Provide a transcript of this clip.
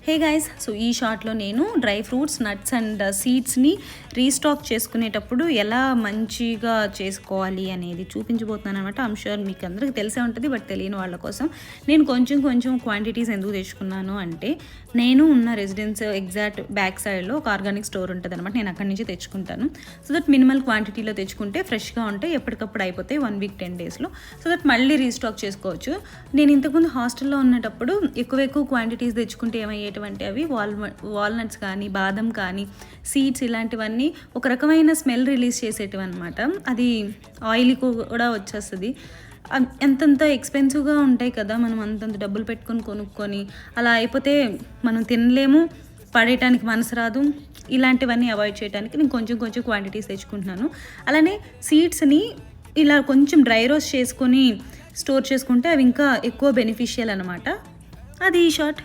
Hey guys, so ఈ షార్ట్లో నేను డ్రై ఫ్రూట్స్, నట్స్ అండ్ సీడ్స్ని రీస్టాక్ చేసుకునేటప్పుడు ఎలా మంచిగా చేసుకోవాలి అనేది చూపించబోతున్నాను అనమాట. ఐమ్ షూర్ మీకు అందరికీ తెలిసే ఉంటుంది, బట్ తెలియని వాళ్ళ కోసం నేను కొంచెం క్వాంటిటీస్ ఎందుకు తెచ్చుకున్నాను అంటే, నేను ఉన్న రెసిడెన్స్ ఎగ్జాక్ట్ బ్యాక్ సైడ్లో ఒక ఆర్గానిక్ స్టోర్ ఉంటుంది అనమాట. నేను అక్కడి నుంచి తెచ్చుకుంటాను. సో దట్ మినిమల్ క్వాంటిటీలో తెచ్చుకుంటే ఫ్రెష్గా ఉంటాయి, ఎప్పటికప్పుడు అయిపోతాయి 1 వీక్ 10 డేస్లో. సో దట్ మళ్ళీ రీస్టాక్ చేసుకోవచ్చు. నేను ఇంతకుముందు హాస్టల్లో ఉన్నప్పుడు ఎక్కువ క్వాంటిటీస్ తెచ్చుకుంటే ఏమయ్యేటువంటి అవి వాల్నట్స్ కానీ, బాదం కానీ, సీడ్స్ ఇలాంటివన్నీ ఒక రకమైన స్మెల్ రిలీజ్ చేసేటివి అనమాట. అది ఆయిల్ కూడా వచ్చేస్తుంది. ఎంతంత ఎక్స్పెన్సివ్గా ఉంటాయి కదా, మనం అంతంత డబ్బులు పెట్టుకొని కొనుక్కొని అలా అయిపోతే మనం తినలేము, పడేయటానికి మనసు రాదు. ఇలాంటివన్నీ అవాయిడ్ చేయడానికి నేను కొంచెం క్వాంటిటీస్ తెచ్చుకుంటున్నాను. అలానే సీడ్స్ని ఇలా కొంచెం డ్రై రోస్ట్ చేసుకొని స్టోర్ చేసుకుంటే అవి ఇంకా ఎక్కువ బెనిఫిషియల్ అనమాట. అది ఈ షార్ట్.